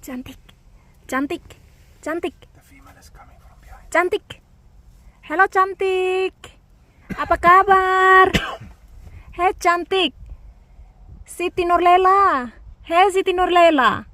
Cantik, cantik, cantik, The female is coming from behind. cantik. Halo cantik. Apa kabar? Hei cantik. Siti Nurlela. Hei Siti Nurlela.